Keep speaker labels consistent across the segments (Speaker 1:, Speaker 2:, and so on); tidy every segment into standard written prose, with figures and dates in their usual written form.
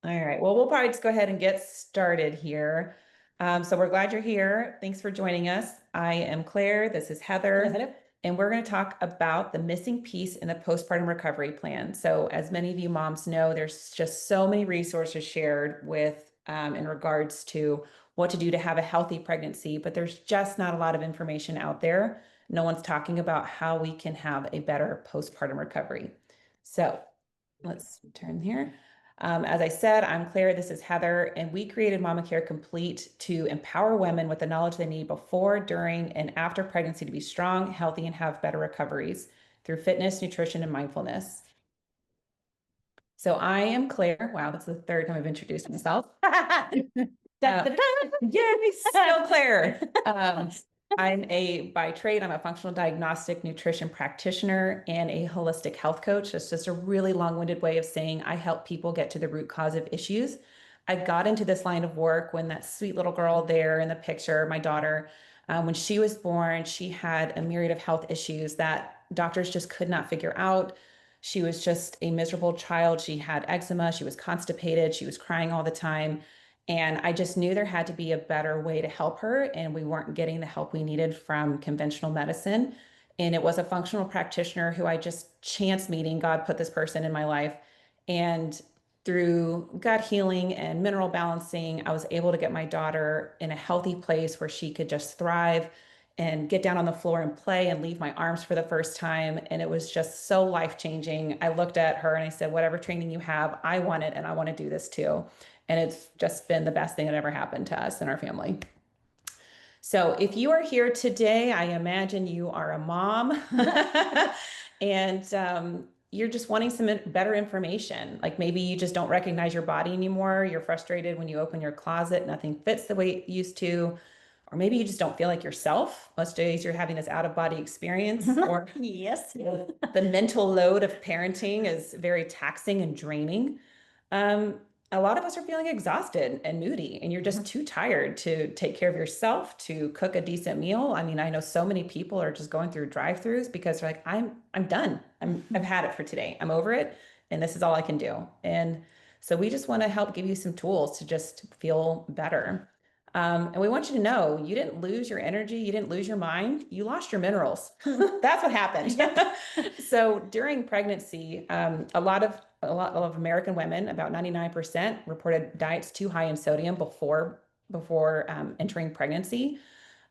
Speaker 1: All right. Well, we'll probably just go ahead and get started here. So we're glad you're here. Thanks for joining us. I am Claire. This is
Speaker 2: Hello,
Speaker 1: Heather.
Speaker 2: hello.
Speaker 1: And we're going to talk about the missing piece in the postpartum recovery plan. So, as many of you moms know, there's just so many resources shared with in regards to what to do to have a healthy pregnancy, but there's just not a lot of information out there. No one's talking about how we can have a better postpartum recovery. So, let's turn here. As I said, I'm Claire, this is Heather, and we created Mama Care Complete to empower women with the knowledge they need before, during, and after pregnancy to be strong, healthy, and have better recoveries through fitness, nutrition, and mindfulness. So I am Claire. Wow, that's the third time I've introduced myself.
Speaker 2: Da, da, da.
Speaker 1: Yay, still Claire. By trade, I'm a functional diagnostic nutrition practitioner and a holistic health coach. It's just a really long-winded way of saying I help people get to the root cause of issues. I got into this line of work when that sweet little girl there in the picture, my daughter, when she was born, she had a myriad of health issues that doctors just could not figure out. She was just a miserable child. She had eczema, she was constipated, she was crying all the time. And I just knew there had to be a better way to help her, and we weren't getting the help we needed from conventional medicine. And it was a functional practitioner who I just chance meeting. God put this person in my life. And through gut healing and mineral balancing, I was able to get my daughter in a healthy place where she could just thrive and get down on the floor and play and leave my arms for the first time. And it was just so life changing. I looked at her and I said, whatever training you have, I want it and I want to do this too. And it's just been the best thing that ever happened to us and our family. So if you are here today, I imagine you are a mom and you're just wanting some better information. Like maybe you just don't recognize your body anymore. You're frustrated when you open your closet, nothing fits the way it used to. Or maybe you just don't feel like yourself. Most days you're having this out of body experience, or
Speaker 2: Yes.
Speaker 1: the mental load of parenting is very taxing and draining. Um, a lot of us are feeling exhausted and moody, and you're just too tired to take care of yourself, to cook a decent meal. I mean, I know so many people are just going through drive-throughs because they're like, I'm done. I've had it for today. I'm over it, and this is all I can do. And so we just want to help give you some tools to just feel better. And we want you to know you didn't lose your energy, you didn't lose your mind, you lost your minerals. That's what happened. So during pregnancy, a lot of American women, about 99%, reported diets too high in sodium before entering pregnancy.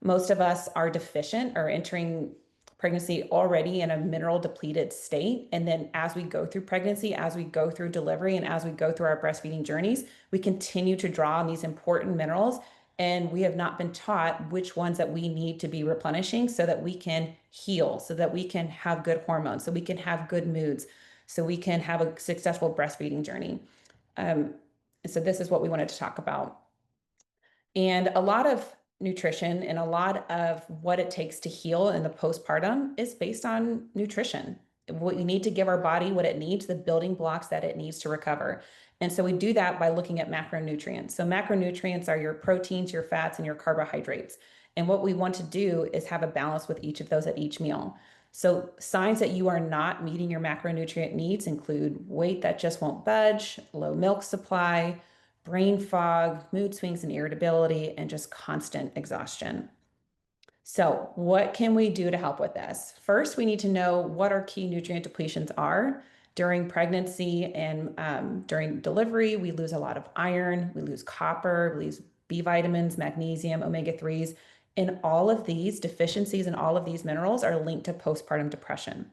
Speaker 1: Most of us are deficient or entering pregnancy already in a mineral depleted state. And then as we go through pregnancy, as we go through delivery, and as we go through our breastfeeding journeys, we continue to draw on these important minerals. And we have not been taught which ones that we need to be replenishing so that we can heal, so that we can have good hormones, so we can have good moods, so we can have a successful breastfeeding journey. Um, so this is what we wanted to talk about. And a lot of nutrition and a lot of what it takes to heal in the postpartum is based on nutrition. What we need to give our body what it needs, the building blocks that it needs to recover. And so we do that by looking at macronutrients. So macronutrients are your proteins, your fats, and your carbohydrates. And what we want to do is have a balance with each of those at each meal. So signs that you are not meeting your macronutrient needs include weight that just won't budge, low milk supply, brain fog, mood swings and irritability, and just constant exhaustion. So, what can we do to help with this? First, we need to know what our key nutrient depletions are. During pregnancy and during delivery, we lose a lot of iron, we lose copper, we lose B vitamins, magnesium, omega 3s. And all of these deficiencies and all of these minerals are linked to postpartum depression.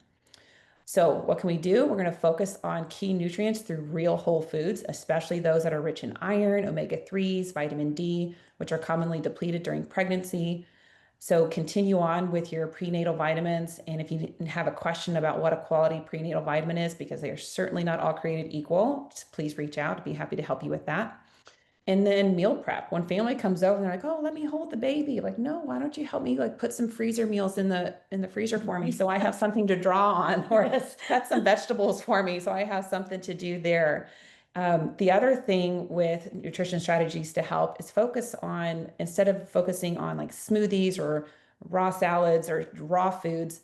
Speaker 1: So, what can we do? We're going to focus on key nutrients through real whole foods, especially those that are rich in iron, omega 3s, vitamin D, which are commonly depleted during pregnancy. So, continue on with your prenatal vitamins. And if you have a question about what a quality prenatal vitamin is, because they are certainly not all created equal, please reach out. I'd be happy to help you with that. And then meal prep. When family comes over and they're like, "Oh, let me hold the baby." Like, "No, why don't you help me like put some freezer meals in the freezer for me so I have something to draw on, or
Speaker 2: Yes.
Speaker 1: cut some vegetables for me so I have something to do there." The other thing with nutrition strategies to help is focus on, instead of focusing on like smoothies or raw salads or raw foods,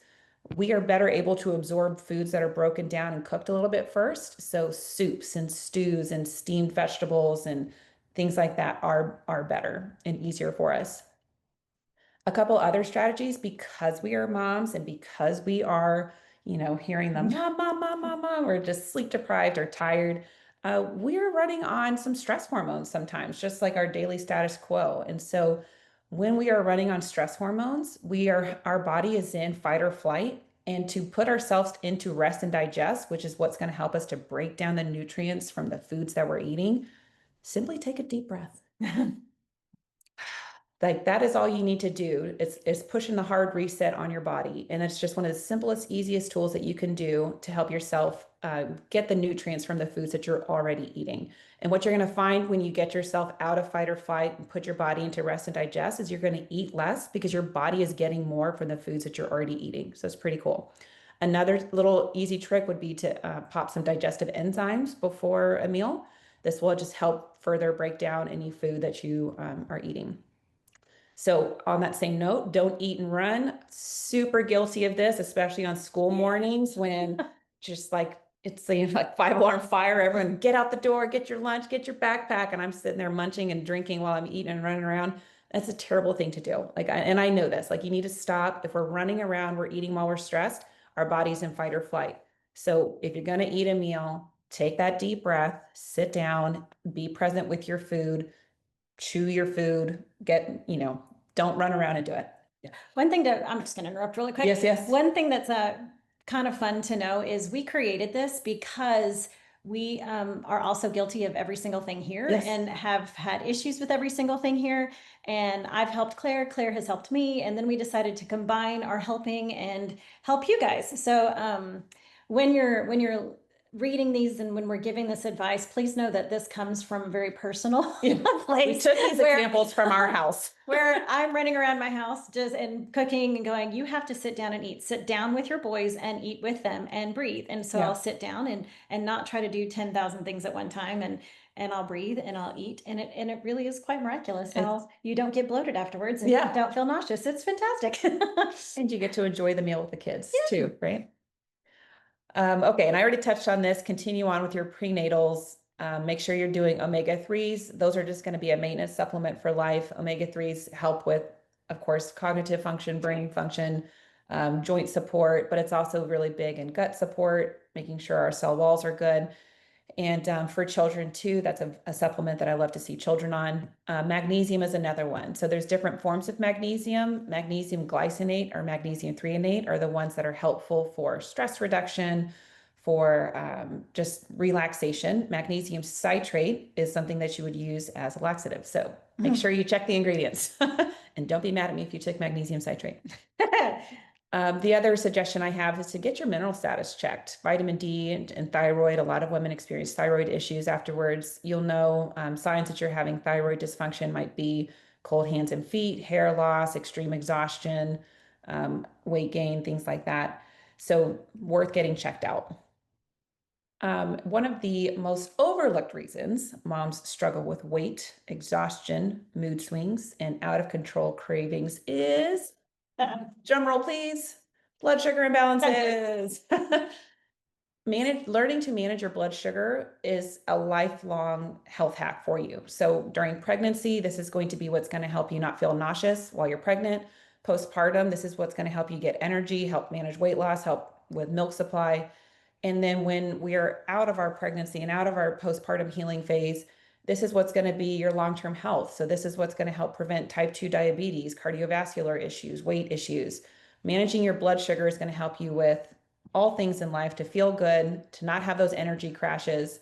Speaker 1: we are better able to absorb foods that are broken down and cooked a little bit first. So soups and stews and steamed vegetables and things like that are better and easier for us. A couple other strategies, because we are moms and because we are, hearing them, mom, mom, mom, mom, mom, we're just sleep deprived or tired. We're running on some stress hormones sometimes, just like our daily status quo. And so when we are running on stress hormones, our body is in fight or flight. And to put ourselves into rest and digest, which is what's going to help us to break down the nutrients from the foods that we're eating, simply take a deep breath. Like that is all you need to do. It's pushing the hard reset on your body. And it's just one of the simplest, easiest tools that you can do to help yourself get the nutrients from the foods that you're already eating. And what you're going to find when you get yourself out of fight or flight and put your body into rest and digest is you're going to eat less because your body is getting more from the foods that you're already eating. So it's pretty cool. Another little easy trick would be to pop some digestive enzymes before a meal. This will just help further break down any food that you are eating. So on that same note, don't eat and run. Super guilty of this, especially on school mornings when just like it's like 5 alarm fire. Everyone get out the door, get your lunch, get your backpack. And I'm sitting there munching and drinking while I'm eating and running around. That's a terrible thing to do. And I know this, like you need to stop. If we're running around, we're eating while we're stressed, our body's in fight or flight. So if you're going to eat a meal, take that deep breath, sit down, be present with your food, chew your food, don't run around and do it.
Speaker 2: One thing I'm just going to interrupt really quick.
Speaker 1: Yes, yes.
Speaker 2: One thing that's kind of fun to know is we created this because we are also guilty of every single thing here.
Speaker 1: Yes.
Speaker 2: And have had issues with every single thing here. And I've helped Claire has helped me. And then we decided to combine our helping and help you guys. So when you're reading these and when we're giving this advice, please know that this comes from a very personal place.
Speaker 1: We took these examples from our house.
Speaker 2: Where I'm running around my house just and cooking and going, you have to sit down and eat. Sit down with your boys and eat with them and breathe. And so
Speaker 1: Yeah.
Speaker 2: I'll sit down and not try to do 10,000 things at one time, and I'll breathe and I'll eat. And it really is quite miraculous how you don't get bloated afterwards and
Speaker 1: Yeah.
Speaker 2: don't feel nauseous. It's fantastic.
Speaker 1: And you get to enjoy the meal with the kids too, right? Okay, and I already touched on this. Continue on with your prenatals. Make sure you're doing omega-3s. Those are just going to be a maintenance supplement for life. Omega-3s help with, of course, cognitive function, brain function, joint support, but it's also really big in gut support, making sure our cell walls are good. And for children too, that's a supplement that I love to see children on. Magnesium is another one. So there's different forms of magnesium. Magnesium glycinate or magnesium threonate are the ones that are helpful for stress reduction, for just relaxation. Magnesium citrate is something that you would use as a laxative. So make sure you check the ingredients and don't be mad at me if you take magnesium citrate. The other suggestion I have is to get your mineral status checked. Vitamin D and thyroid. A lot of women experience thyroid issues afterwards. You'll know signs that you're having thyroid dysfunction might be cold hands and feet, hair loss, extreme exhaustion, weight gain, things like that. So worth getting checked out. One of the most overlooked reasons moms struggle with weight, exhaustion, mood swings, and out of control cravings is drum roll, please. Blood sugar imbalances. Learning to manage your blood sugar is a lifelong health hack for you. So during pregnancy, this is going to be what's going to help you not feel nauseous while you're pregnant. Postpartum, this is what's going to help you get energy, help manage weight loss, help with milk supply. And then when we are out of our pregnancy and out of our postpartum healing phase, this is what's going to be your long-term health. So this is what's going to help prevent type 2 diabetes, cardiovascular issues, weight issues. Managing your blood sugar is going to help you with all things in life, to feel good, to not have those energy crashes.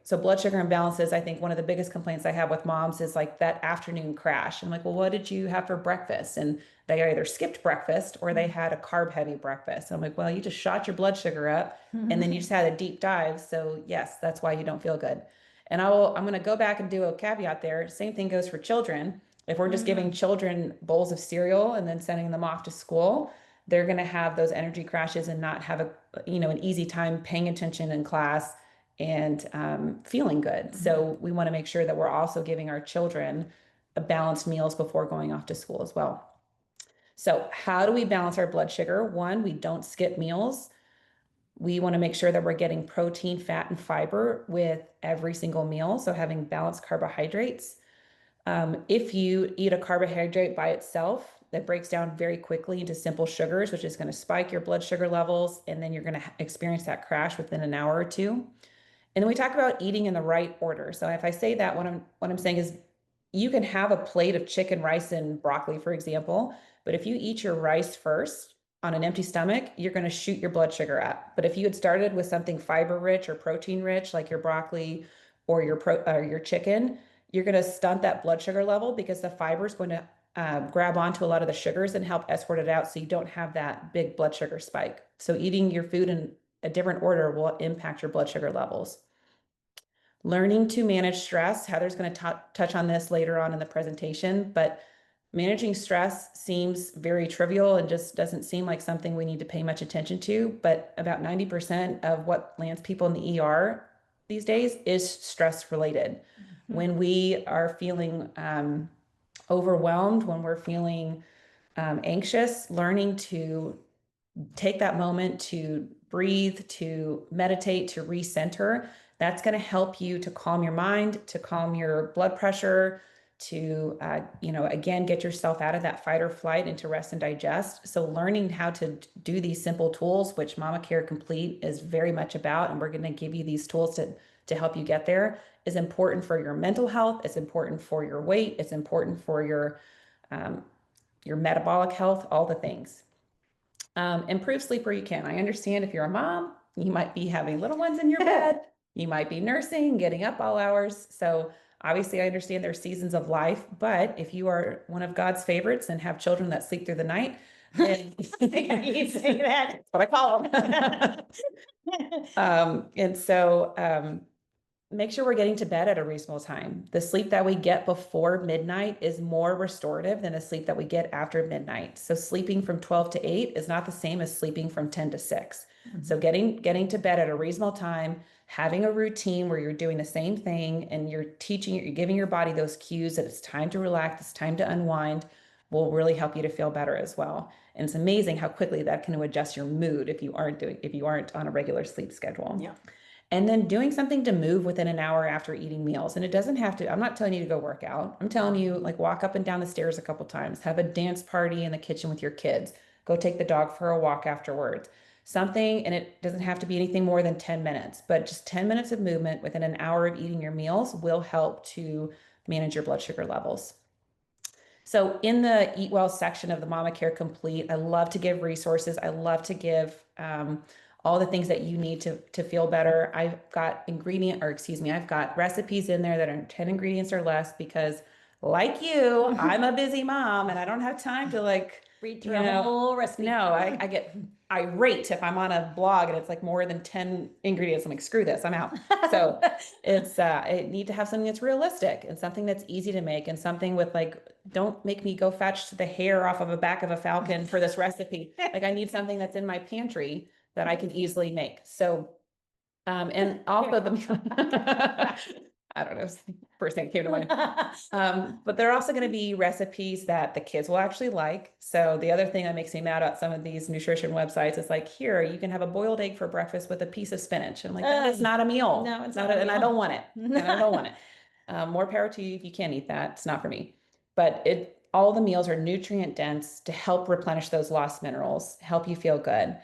Speaker 1: So blood sugar imbalances, I think one of the biggest complaints I have with moms is like that afternoon crash. I'm like, well, what did you have for breakfast? And they either skipped breakfast or they had a carb heavy breakfast. I'm like, well, you just shot your blood sugar up and then you just had a deep dive. So yes, that's why you don't feel good. And I'm going to go back and do a caveat there. Same thing goes for children. If we're just giving children bowls of cereal and then sending them off to school, they're going to have those energy crashes and not have an easy time paying attention in class and feeling good. So we want to make sure that we're also giving our children balanced meals before going off to school as well. So, how do we balance our blood sugar? One, we don't skip meals. We want to make sure that we're getting protein, fat, and fiber with every single meal. So, having balanced carbohydrates. If you eat a carbohydrate by itself, that breaks down very quickly into simple sugars, which is going to spike your blood sugar levels, and then you're going to experience that crash within an hour or two. And then we talk about eating in the right order. So if I say that, what I'm saying is you can have a plate of chicken, rice, and broccoli, for example, but if you eat your rice first on an empty stomach, you're going to shoot your blood sugar up. But if you had started with something fiber rich or protein rich, like your broccoli or your chicken, you're going to stunt that blood sugar level because the fiber is going to grab onto a lot of the sugars and help escort it out so you don't have that big blood sugar spike. So eating your food in a different order will impact your blood sugar levels. Learning to manage stress. Heather's going to touch on this later on in the presentation, but managing stress seems very trivial and just doesn't seem like something we need to pay much attention to. But about 90% of what lands people in the ER these days is stress related. When we are feeling overwhelmed, when we're feeling anxious, learning to take that moment to breathe, to meditate, to recenter, that's going to help you to calm your mind, to calm your blood pressure, to, again, get yourself out of that fight or flight into rest and digest. So learning how to do these simple tools, which Mama Care Complete is very much about, and we're going to give you these tools to help you get there, is important for your mental health. It's important for your weight. It's important for your metabolic health, all the things. Improve sleep where you can. I understand if you're a mom, you might be having little ones in your bed, you might be nursing, getting up all hours. So obviously, I understand there's seasons of life, but if you are one of God's favorites and have children that sleep through the night, then
Speaker 2: You say that.
Speaker 1: that's what I call them. Make sure we're getting to bed at a reasonable time. The sleep that we get before midnight is more restorative than the sleep that we get after midnight. So sleeping from 12 to 8 is not the same as sleeping from 10 to 6. So getting to bed at a reasonable time, having a routine where you're doing the same thing and you're giving your body those cues that it's time to relax, it's time to unwind, will really help you to feel better as well. And it's amazing how quickly that can adjust your mood if you aren't on a regular sleep schedule.
Speaker 2: Yeah.
Speaker 1: And then doing something to move within an hour after eating meals. And it doesn't have to, I'm not telling you to go work out. I'm telling you, like, walk up and down the stairs a couple times, have a dance party in the kitchen with your kids, go take the dog for a walk afterwards. Something, and it doesn't have to be anything more than 10 minutes, but just 10 minutes of movement within an hour of eating your meals will help to manage your blood sugar levels. So in the Eat Well section of the Mama Care Complete, I love to give resources. I love to give all the things that you need to feel better. I've got I've got recipes in there that are 10 ingredients or less because, like you, I'm a busy mom and I don't have time to
Speaker 2: read through a whole recipe.
Speaker 1: No, I get irate if I'm on a blog and it's like more than 10 ingredients. I'm like, screw this, I'm out. So I need to have something that's realistic and something that's easy to make and something with don't make me go fetch the hair off of a back of a falcon for this recipe. I need something that's in my pantry that I can easily make. So, and also I don't know, first thing that came to mind. But there are also going to be recipes that the kids will actually like. So the other thing that makes me mad about some of these nutrition websites is here, you can have a boiled egg for breakfast with a piece of spinach. And I'm like, that is not a meal.
Speaker 2: No, it's
Speaker 1: not
Speaker 2: not a
Speaker 1: and I
Speaker 2: meal.
Speaker 1: don't want it. And I don't want it. More power to you if you can't eat that. It's not for me. But all the meals are nutrient dense to help replenish those lost minerals, help you feel good.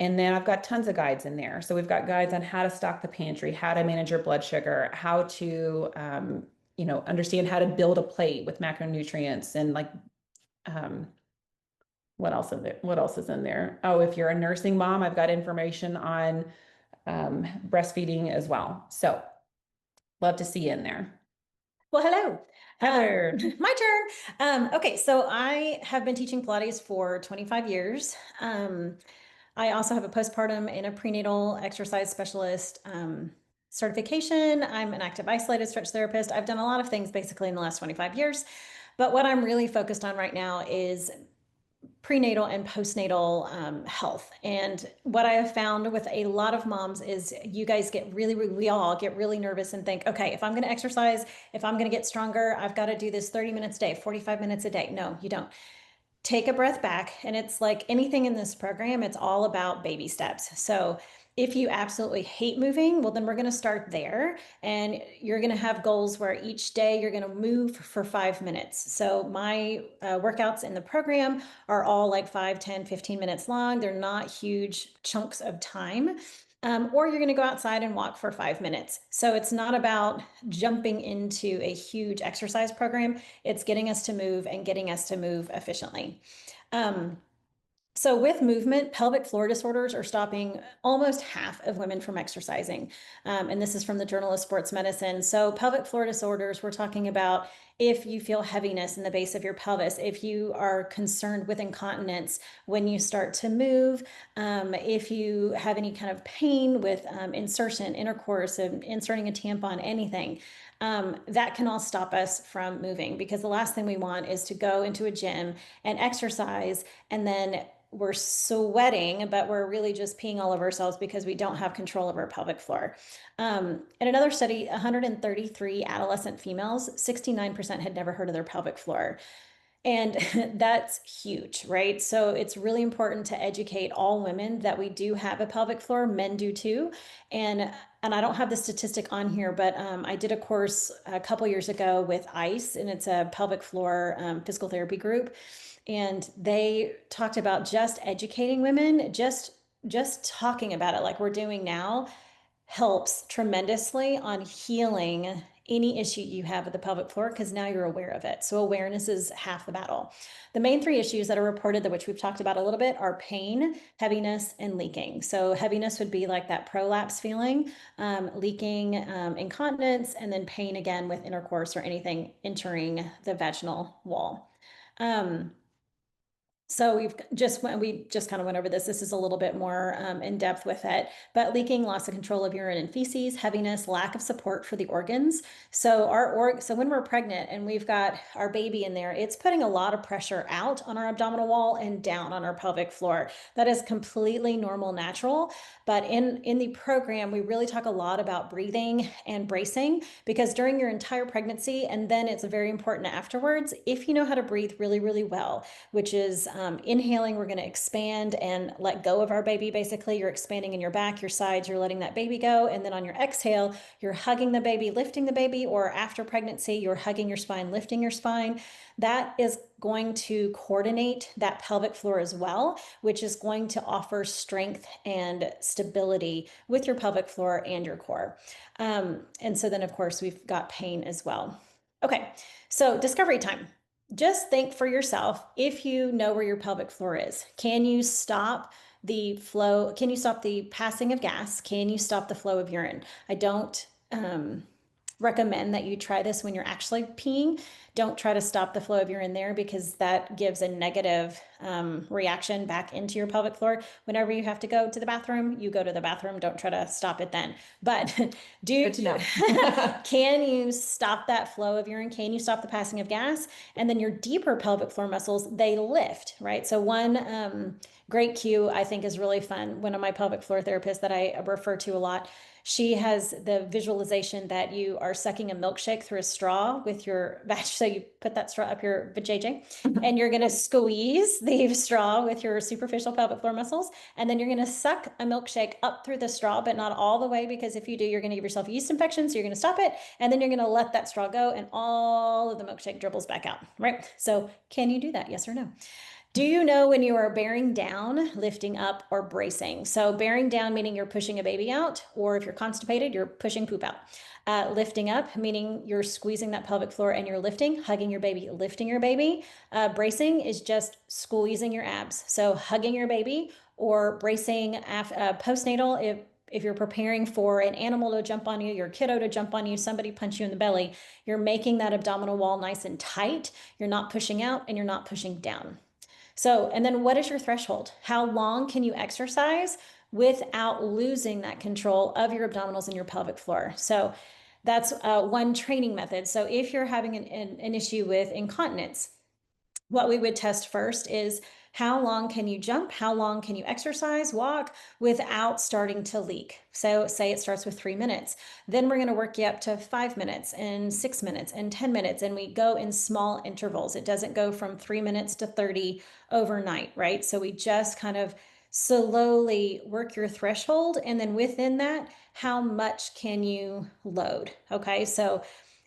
Speaker 1: And then I've got tons of guides in there. So we've got guides on how to stock the pantry, how to manage your blood sugar, how to, understand how to build a plate with macronutrients and what else is there? What else is in there? Oh, if you're a nursing mom, I've got information on breastfeeding as well. So love to see you in there.
Speaker 2: Well, hello.
Speaker 1: Heather.
Speaker 2: My turn. Okay, so I have been teaching Pilates for 25 years. I also have a postpartum and a prenatal exercise specialist certification. I'm an active isolated stretch therapist. I've done a lot of things basically in the last 25 years. But what I'm really focused on right now is prenatal and postnatal health. And what I have found with a lot of moms is we all get really nervous and think, okay, if I'm going to exercise, if I'm going to get stronger, I've got to do this 30 minutes a day, 45 minutes a day. No, you don't. take a breath back. And it's like anything in this program, it's all about baby steps. So if you absolutely hate moving, well, then we're going to start there. And you're going to have goals where each day you're going to move for 5 minutes. So my workouts in the program are all like 5, 10, 15 minutes long. They're not huge chunks of time. Or you're going to go outside and walk for 5 minutes. So it's not about jumping into a huge exercise program. It's getting us to move and getting us to move efficiently. Um, so with movement, pelvic floor disorders are stopping almost half of women from exercising. And this is from the Journal of Sports Medicine. So pelvic floor disorders, we're talking about if you feel heaviness in the base of your pelvis, if you are concerned with incontinence when you start to move, if you have any kind of pain with insertion, intercourse, inserting a tampon, anything. That can all stop us from moving, because the last thing we want is to go into a gym and exercise and then we're sweating, but we're really just peeing all over ourselves because we don't have control of our pelvic floor. In another study, 133 adolescent females, 69% had never heard of their pelvic floor. And that's huge, right? So it's really important to educate all women that we do have a pelvic floor. Men do too. And I don't have the statistic on here, but I did a course a couple years ago with ICE, and it's a pelvic floor physical therapy group. And they talked about just educating women, just talking about it like we're doing now helps tremendously on healing any issue you have with the pelvic floor, because now you're aware of it. So awareness is half the battle. The main three issues that are reported, that which we've talked about a little bit, are pain, heaviness, and leaking. So heaviness would be like that prolapse feeling, leaking, incontinence, and then pain again with intercourse or anything entering the vaginal wall. So we just kind of went over this. This is a little bit more in depth with it, but leaking, loss of control of urine and feces, heaviness, lack of support for the organs. So so when we're pregnant and we've got our baby in there, it's putting a lot of pressure out on our abdominal wall and down on our pelvic floor. That is completely normal, natural. But in the program, we really talk a lot about breathing and bracing, because during your entire pregnancy, and then it's very important afterwards, if you know how to breathe really, really well, which is inhaling, we're going to expand and let go of our baby. Basically, you're expanding in your back, your sides, you're letting that baby go. And then on your exhale, you're hugging the baby, lifting the baby, or after pregnancy, you're hugging your spine, lifting your spine. That is going to coordinate that pelvic floor as well, which is going to offer strength and stability with your pelvic floor and your core. And so then, of course, we've got pain as well. Okay, so discovery time. Just think for yourself, if you know where your pelvic floor is, can you stop the flow? Can you stop the passing of gas? Can you stop the flow of urine? I don't recommend that you try this when you're actually peeing. Don't try to stop the flow of urine there, because that gives a negative reaction back into your pelvic floor. Whenever you have to go to the bathroom, you go to the bathroom. Don't try to stop it then. But
Speaker 1: Good to know.
Speaker 2: can you stop that flow of urine? Can you stop the passing of gas? And then your deeper pelvic floor muscles, they lift, right? So one great cue I think is really fun. One of my pelvic floor therapists that I refer to a lot, she has the visualization that you are sucking a milkshake through a straw with your vag. So you put that straw up your vajayjay and you're going to squeeze the straw with your superficial pelvic floor muscles. And then you're going to suck a milkshake up through the straw, but not all the way, because if you do, you're going to give yourself a yeast infection. So you're going to stop it. And then you're going to let that straw go and all of the milkshake dribbles back out, right? So can you do that? Yes or no? Do you know when you are bearing down, lifting up, or bracing? So bearing down, meaning you're pushing a baby out, or if you're constipated, you're pushing poop out. Lifting up, meaning you're squeezing that pelvic floor and you're lifting, hugging your baby, lifting your baby. Bracing is just squeezing your abs. So hugging your baby, or bracing postnatal, if you're preparing for an animal to jump on you, your kiddo to jump on you, somebody punch you in the belly, you're making that abdominal wall nice and tight. You're not pushing out and you're not pushing down. So, and then what is your threshold? How long can you exercise without losing that control of your abdominals and your pelvic floor? So that's one training method. So if you're having an issue with incontinence, what we would test first is How long can you jump? How long can you exercise, walk without starting to leak? So say it starts with 3 minutes. Then we're going to work you up to 5 minutes and 6 minutes and 10 minutes. And we go in small intervals. It doesn't go from 3 minutes to 30 overnight, right? So we just kind of slowly work your threshold. And then within that, how much can you load? Okay. So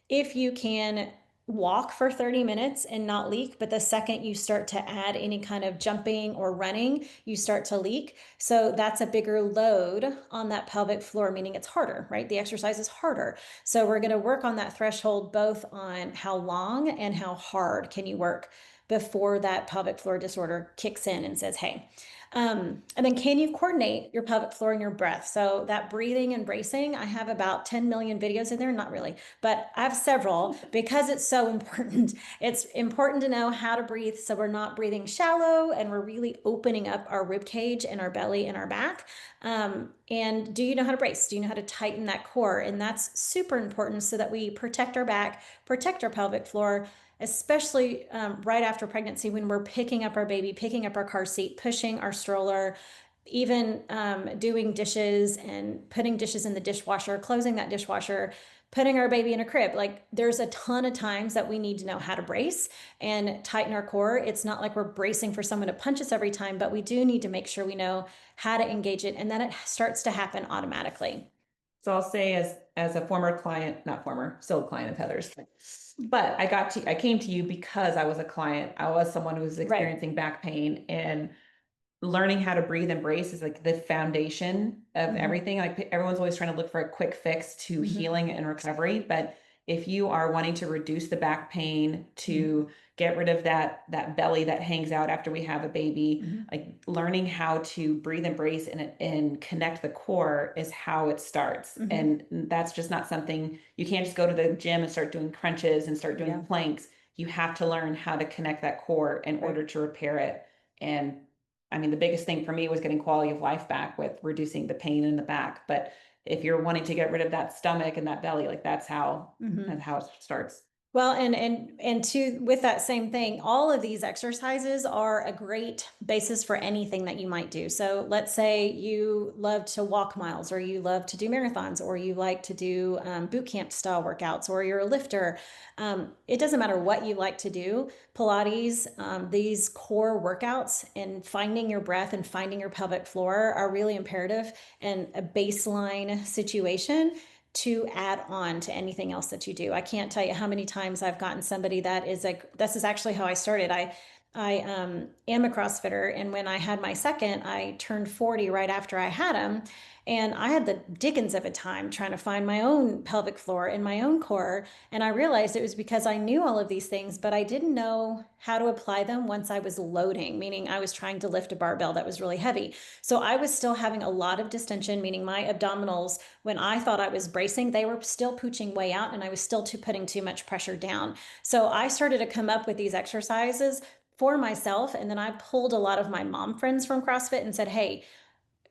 Speaker 2: if you can walk for 30 minutes and not leak, but the second you start to add any kind of jumping or running, you start to leak. So that's a bigger load on that pelvic floor, meaning it's harder, right? The exercise is harder. So we're going to work on that threshold both on how long and how hard can you work before that pelvic floor disorder kicks in and says, hey. And then can you coordinate your pelvic floor and your breath? So that breathing and bracing, I have about 10 million videos in there, not really, but I have several because it's so important. It's important to know how to breathe so we're not breathing shallow and we're really opening up our rib cage and our belly and our back. And do you know how to brace? Do you know how to tighten that core? And that's super important so that we protect our back, protect our pelvic floor, especially right after pregnancy when we're picking up our baby, picking up our car seat, pushing our stroller, even doing dishes and putting dishes in the dishwasher, closing that dishwasher, putting our baby in a crib. Like there's a ton of times that we need to know how to brace and tighten our core. It's not like we're bracing for someone to punch us every time, but we do need to make sure we know how to engage it, and then it starts to happen automatically.
Speaker 1: So I'll say as a former client, not former, still a client of Heather's, but I came to you because I was a client. I was someone who was
Speaker 2: Right.
Speaker 1: experiencing back pain, and learning how to breathe and brace is like the foundation of everything. Like everyone's always trying to look for a quick fix to healing and recovery, but if you are wanting to reduce the back pain, to get rid of that belly that hangs out after we have a baby, like learning how to breathe and brace and connect the core is how it starts. And that's just not something you can't just go to the gym and start doing crunches and start doing planks. You have to learn how to connect that core in order to repair it. And I mean, the biggest thing for me was getting quality of life back with reducing the pain in the back. But if you're wanting to get rid of that stomach and that belly, like that's how it starts.
Speaker 2: Well, and to with that same thing, all of these exercises are a great basis for anything that you might do. So let's say you love to walk miles, or you love to do marathons, or you like to do boot camp style workouts, or you're a lifter. It doesn't matter what you like to do. Pilates, these core workouts and finding your breath and finding your pelvic floor are really imperative and a baseline situation to add on to anything else that you do. I can't tell you how many times I've gotten somebody that is like, this is actually how I started. I am a CrossFitter, and when I had my second, I turned 40 right after I had him, and I had the dickens of a time trying to find my own pelvic floor and my own core. And I realized it was because I knew all of these things, but I didn't know how to apply them once I was loading, meaning I was trying to lift a barbell that was really heavy. So I was still having a lot of distension, meaning my abdominals, when I thought I was bracing, they were still pooching way out, and I was still putting too much pressure down. So I started to come up with these exercises for myself. And then I pulled a lot of my mom friends from CrossFit and said, hey,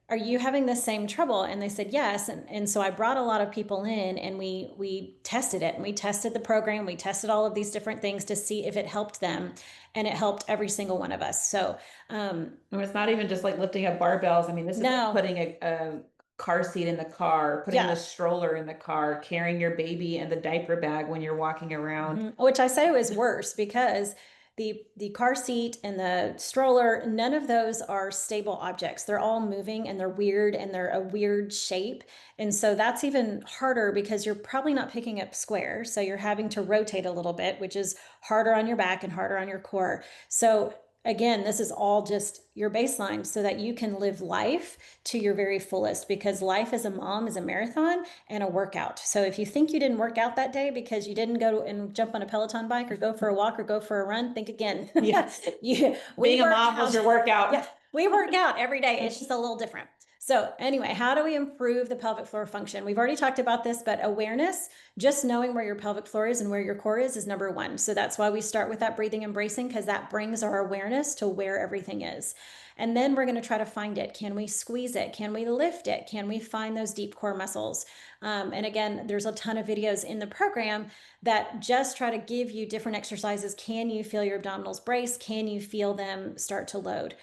Speaker 2: are you having the same trouble? And they said yes. And so I brought a lot of people in, and we tested it, and we tested the program. We tested all of these different things to see if it helped them, and it helped every single one of us. So
Speaker 1: And it's not even just like lifting up barbells. I mean, this is like putting a car seat in the car, putting the stroller in the car, carrying your baby and the diaper bag when you're walking around.
Speaker 2: Which I say was worse because the car seat and the stroller, none of those are stable objects. They're all moving, and they're weird, and they're a weird shape. And so that's even harder because you're probably not picking up square. So you're having to rotate a little bit, which is harder on your back and harder on your core. So again, this is all just your baseline so that you can live life to your very fullest, because life as a mom is a marathon and a workout. So if you think you didn't work out that day because you didn't go and jump on a Peloton bike or go for a walk or go for a run, think again.
Speaker 1: Yes. Being a mom was your workout.
Speaker 2: Yeah, we work out every day. It's just a little different. So anyway, how do we improve the pelvic floor function? We've already talked about this, but awareness, just knowing where your pelvic floor is and where your core is number one. So that's why we start with that breathing and bracing, because that brings our awareness to where everything is. And then we're going to try to find it. Can we squeeze it? Can we lift it? Can we find those deep core muscles? And again, there's a ton of videos in the program that just try to give you different exercises. Can you feel your abdominals brace? Can you feel them start to load?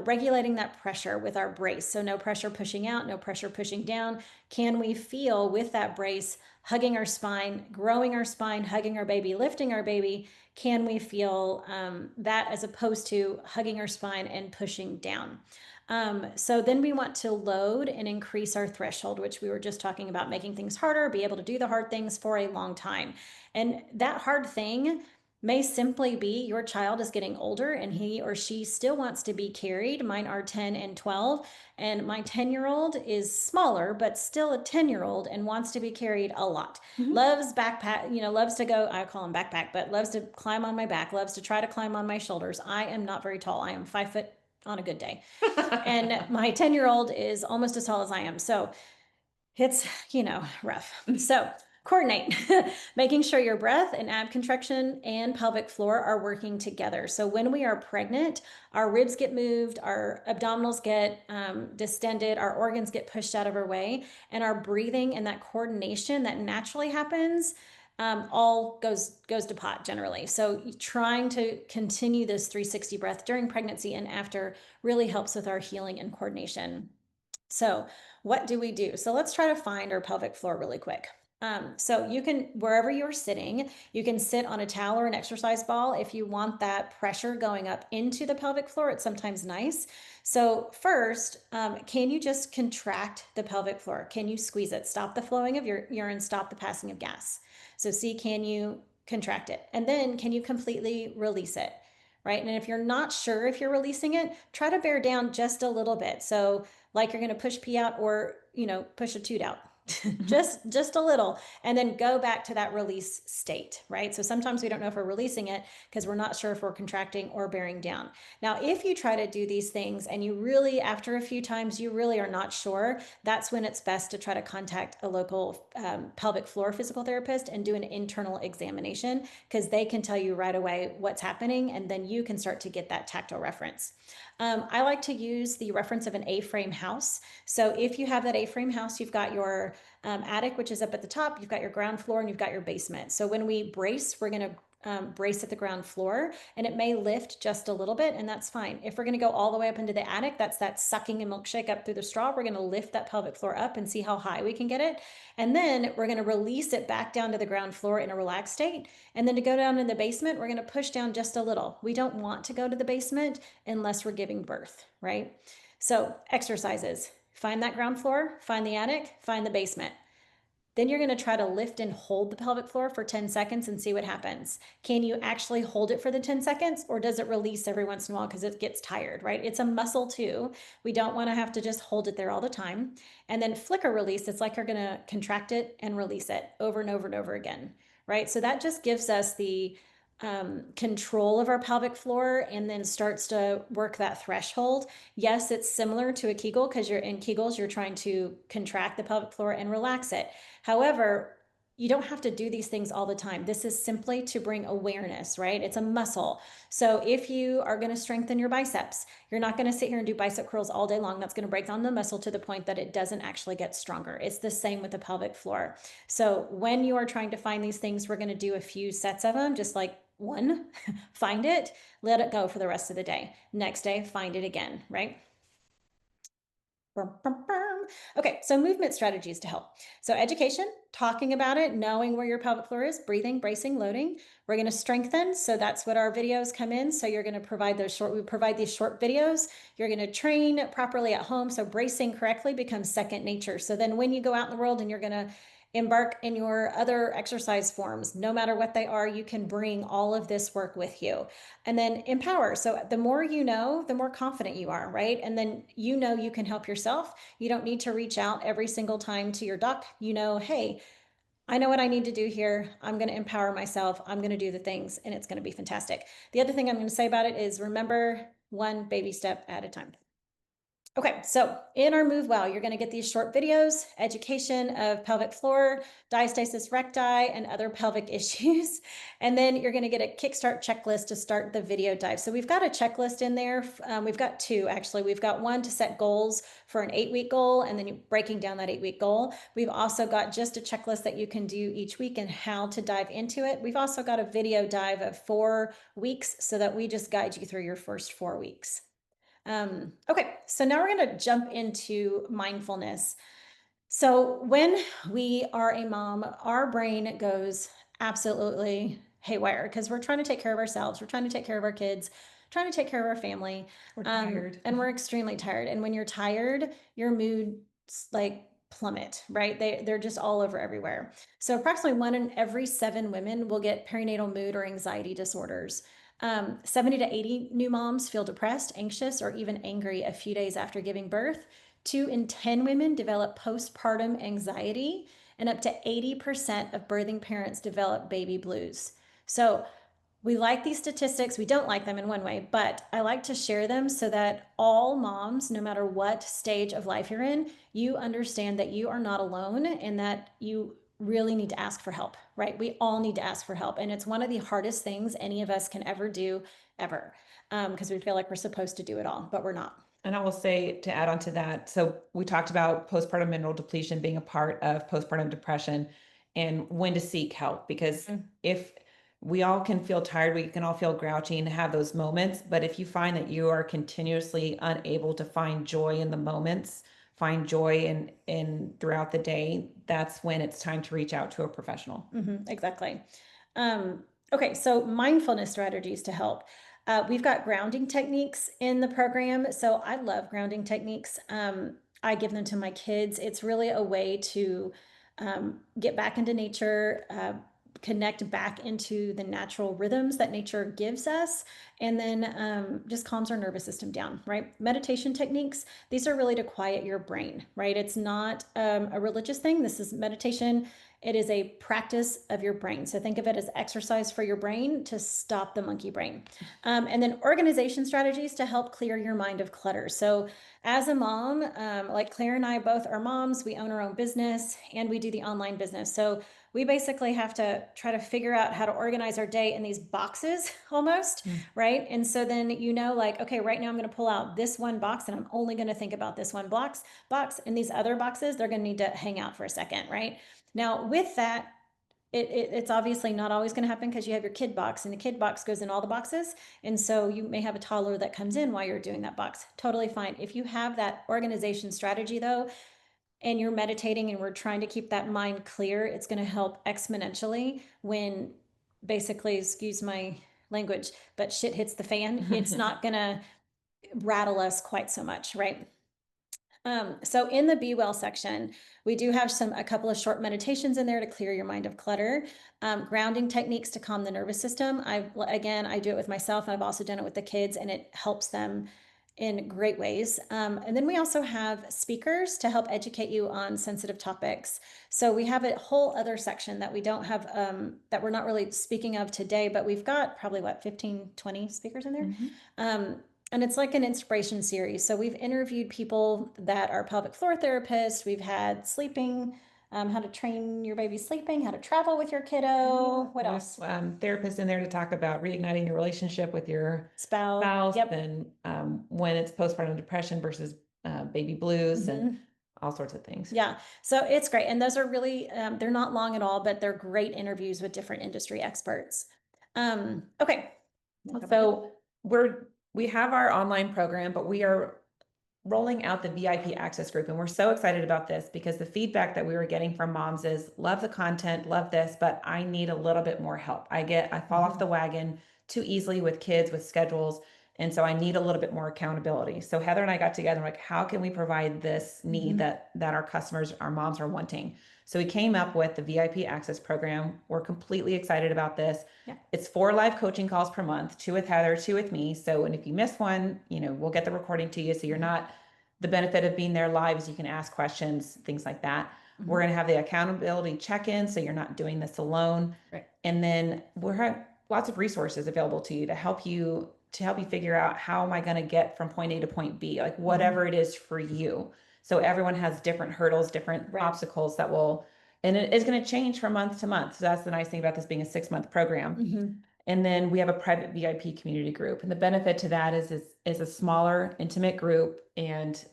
Speaker 2: Regulating that pressure with our brace. So no pressure pushing out, no pressure pushing down. Can we feel with that brace hugging our spine, growing our spine, hugging our baby, lifting our baby? Can we feel that as opposed to hugging our spine and pushing down? So then we want to load and increase our threshold, which we were just talking about, making things harder, be able to do the hard things for a long time. And that hard thing may simply be your child is getting older and he or she still wants to be carried. Mine are 10 and 12, and my 10-year-old is smaller, but still a 10-year-old and wants to be carried a lot. Loves backpack, loves to go, I call him backpack, but loves to climb on my back, loves to try to climb on my shoulders. I am not very tall. I am 5 foot on a good day. And my 10-year-old is almost as tall as I am. So it's, rough. So coordinate, making sure your breath and ab contraction and pelvic floor are working together. So when we are pregnant, our ribs get moved, our abdominals get distended, our organs get pushed out of our way, and our breathing and that coordination that naturally happens all goes to pot generally. So trying to continue this 360 breath during pregnancy and after really helps with our healing and coordination. So what do we do? So let's try to find our pelvic floor really quick. So you can, wherever you're sitting, you can sit on a towel or an exercise ball. If you want that pressure going up into the pelvic floor, it's sometimes nice. So first, can you just contract the pelvic floor? Can you squeeze it? Stop the flowing of your urine, stop the passing of gas. So see, can you contract it? And then can you completely release it? Right. And if you're not sure if you're releasing it, try to bear down just a little bit. So like you're going to push pee out or, push a toot out. just a little, and then go back to that release state, right? So sometimes we don't know if we're releasing it because we're not sure if we're contracting or bearing down. Now, if you try to do these things and you really, after a few times, you really are not sure, that's when it's best to try to contact a local pelvic floor physical therapist and do an internal examination, because they can tell you right away what's happening, and then you can start to get that tactile reference. I like to use the reference of an A-frame house. So if you have that A-frame house, you've got your attic, which is up at the top, you've got your ground floor, and you've got your basement. So when we brace, we're going to brace at the ground floor, and it may lift just a little bit, and that's fine. If we're going to go all the way up into the attic, that's that sucking a milkshake up through the straw. We're going to lift that pelvic floor up and see how high we can get it. And then we're going to release it back down to the ground floor in a relaxed state. And then to go down in the basement, we're going to push down just a little. We don't want to go to the basement unless we're giving birth, right? So exercises, find that ground floor, find the attic, find the basement. Then you're going to try to lift and hold the pelvic floor for 10 seconds and see what happens. Can you actually hold it for the 10 seconds, or does it release every once in a while because it gets tired, right? It's a muscle too. We don't want to have to just hold it there all the time. And then flicker release, it's like you're going to contract it and release it over and over and over again, right? So that just gives us the control of our pelvic floor and then starts to work that threshold. Yes, it's similar to a Kegel because you're in Kegels, you're trying to contract the pelvic floor and relax it. However, you don't have to do these things all the time. This is simply to bring awareness, right? It's a muscle. So if you are going to strengthen your biceps, you're not going to sit here and do bicep curls all day long. That's going to break down the muscle to the point that it doesn't actually get stronger. It's the same with the pelvic floor. So when you are trying to find these things, we're going to do a few sets of them, just like one, find it, let it go for the rest of the day. Next day, find it again, right? Okay, so movement strategies to help. So education, talking about it, knowing where your pelvic floor is, breathing, bracing, loading. We're going to strengthen. So that's what our videos come in. So you're going to provide those short, we provide these short videos. You're going to train properly at home. So bracing correctly becomes second nature. So then when you go out in the world and you're going to embark in your other exercise forms, no matter what they are, you can bring all of this work with you. And then empower. So the more you know, the more confident you are, right? And then you know you can help yourself. You don't need to reach out every single time to your doc. You know, hey, I know what I need to do here. I'm going to empower myself. I'm going to do the things, and it's going to be fantastic. The other thing I'm going to say about it is remember, one baby step at a time. Okay, so in our Move Well, you're going to get these short videos, education of pelvic floor, diastasis recti, and other pelvic issues. And then you're going to get a kickstart checklist to start the video dive. So we've got a checklist in there. We've got two, actually. We've got one to set goals for an 8-week goal, and then you're breaking down that 8-week goal. We've also got just a checklist that you can do each week and how to dive into it. We've also got a video dive of 4 weeks so that we just guide you through your first 4 weeks. Okay, so now we're going to jump into mindfulness. So, when we are a mom, our brain goes absolutely haywire because we're trying to take care of ourselves, we're trying to take care of our kids, trying to take care of our family,
Speaker 1: We're tired.
Speaker 2: and we're extremely tired. And when you're tired, your moods like plummet, right? They're just all over everywhere. So, approximately 1 in every 7 women will get perinatal mood or anxiety disorders. 70 to 80 new moms feel depressed, anxious, or even angry a few days after giving birth. 2 in 10 women develop postpartum anxiety, and up to 80% of birthing parents develop baby blues. So, we like these statistics. We don't like them in one way, but I like to share them so that all moms, no matter what stage of life you're in, you understand that you are not alone and that you really need to ask for help, right? We all need to ask for help. And it's one of the hardest things any of us can ever do, ever, because we feel like we're supposed to do it all, but we're not.
Speaker 1: And I will say, to add on to that, so we talked about postpartum mineral depletion being a part of postpartum depression and when to seek help. Because
Speaker 2: Mhm.
Speaker 1: if we all can feel tired, we can all feel grouchy and have those moments. But if you find that you are continuously unable to find joy in the moments, find joy in throughout the day, that's when it's time to reach out to a professional.
Speaker 2: Exactly. Okay, so mindfulness strategies to help. We've got grounding techniques in the program. So I love grounding techniques. I give them to my kids. It's really a way to get back into nature, connect back into the natural rhythms that nature gives us, and then just calms our nervous system down, right? Meditation techniques, these are really to quiet your brain, right? It's not a religious thing. This is meditation. It is a practice of your brain. So think of it as exercise for your brain to stop the monkey brain. And then organization strategies to help clear your mind of clutter. So as a mom, like Claire and I both are moms, we own our own business and we do the online business. So we basically have to try to figure out how to organize our day in these boxes almost, right? And so then like, okay, right now I'm going to pull out this one box and I'm only going to think about this one box, and these other boxes, they're going to need to hang out for a second, right? Now, with that, it's obviously not always going to happen because you have your kid box and the kid box goes in all the boxes. And so you may have a toddler that comes in while you're doing that box. Totally fine. If you have that organization strategy though, and you're meditating and we're trying to keep that mind clear, it's going to help exponentially when basically, excuse my language, but shit hits the fan. It's not going to rattle us quite so much, right? So in the Be Well section, we do have a couple of short meditations in there to clear your mind of clutter, grounding techniques to calm the nervous system. I do it with myself, and I've also done it with the kids, and it helps them in great ways. And then we also have speakers to help educate you on sensitive topics. So we have a whole other section that we don't have, that we're not really speaking of today, but we've got probably 15, 20 speakers in there. And it's like an inspiration series. So we've interviewed people that are pelvic floor therapists. We've had sleeping, how to train your baby sleeping, how to travel with your kiddo. What else?
Speaker 1: Therapists in there to talk about reigniting your relationship with your spouse,
Speaker 2: Yep.
Speaker 1: and when it's postpartum depression versus baby blues, and
Speaker 2: Mhm.
Speaker 1: all sorts of things.
Speaker 2: Yeah. So it's great. And those are really, they're not long at all, but they're great interviews with different industry experts. Okay.
Speaker 1: So we have our online program, but we are rolling out the VIP access group. And we're so excited about this because the feedback that we were getting from moms is love the content, love this, but I need a little bit more help. I fall off the wagon too easily with kids, with schedules. And so I need a little bit more accountability. So Heather and I got together and like, how can we provide this need that our customers, our moms are wanting? So we came up with the VIP access program. We're completely excited about this.
Speaker 2: Yeah.
Speaker 1: It's 4 live coaching calls per month, 2 with Heather, 2 with me. So, and if you miss one, we'll get the recording to you. So you're not, the benefit of being there live is you can ask questions, things like that. We're going to have the accountability check-in. So you're not doing this alone.
Speaker 2: Right.
Speaker 1: And then we're lots of resources available to you to help you to help you figure out how am I going to get from point A to point B, like
Speaker 2: Mhm.
Speaker 1: whatever it is for you. So everyone has different hurdles, different
Speaker 2: Right.
Speaker 1: obstacles that will, and it is going to change from month to month. So that's the nice thing about this being a 6 month program.
Speaker 2: Mhm.
Speaker 1: And then we have a private VIP community group. And the benefit to that is a smaller, intimate group. And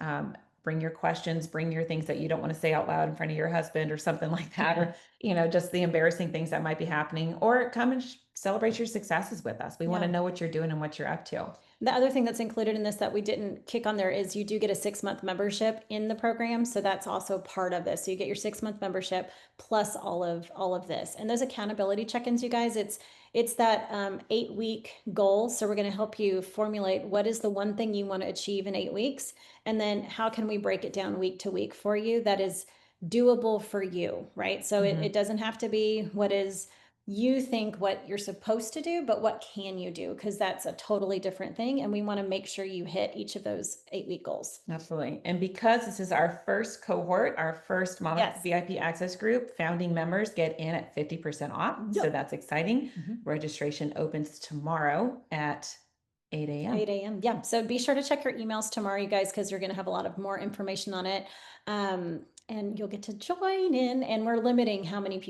Speaker 1: bring your questions, bring your things that you don't want to say out loud in front of your husband or something like that, or, just the embarrassing things that might be happening, or come and celebrate your successes with us. We want to
Speaker 2: Yeah.
Speaker 1: know what you're doing and what you're up to.
Speaker 2: The other thing that's included in this that we didn't kick on there is you do get a 6 month membership in the program. So that's also part of this. So you get your 6 month membership plus all of this. And those accountability check-ins, you guys, it's that 8 week goal. So we're going to help you formulate what is the one thing you want to achieve in 8 weeks. And then how can we break it down week to week for you that is doable for you, right? So it doesn't have to be what is you think what you're supposed to do, but what can you do? Because that's a totally different thing. And we want to make sure you hit each of those 8 week goals.
Speaker 1: Absolutely. And because this is our first cohort, our first Mama
Speaker 2: Yes.
Speaker 1: VIP access group, founding members get in at 50% off. So
Speaker 2: Yep.
Speaker 1: that's exciting.
Speaker 2: Mhm.
Speaker 1: Registration opens tomorrow at 8 a.m.
Speaker 2: 8 a.m. Yeah. So be sure to check your emails tomorrow, you guys, because you're going to have a lot of more information on it. And you'll get to join in. And we're limiting how many people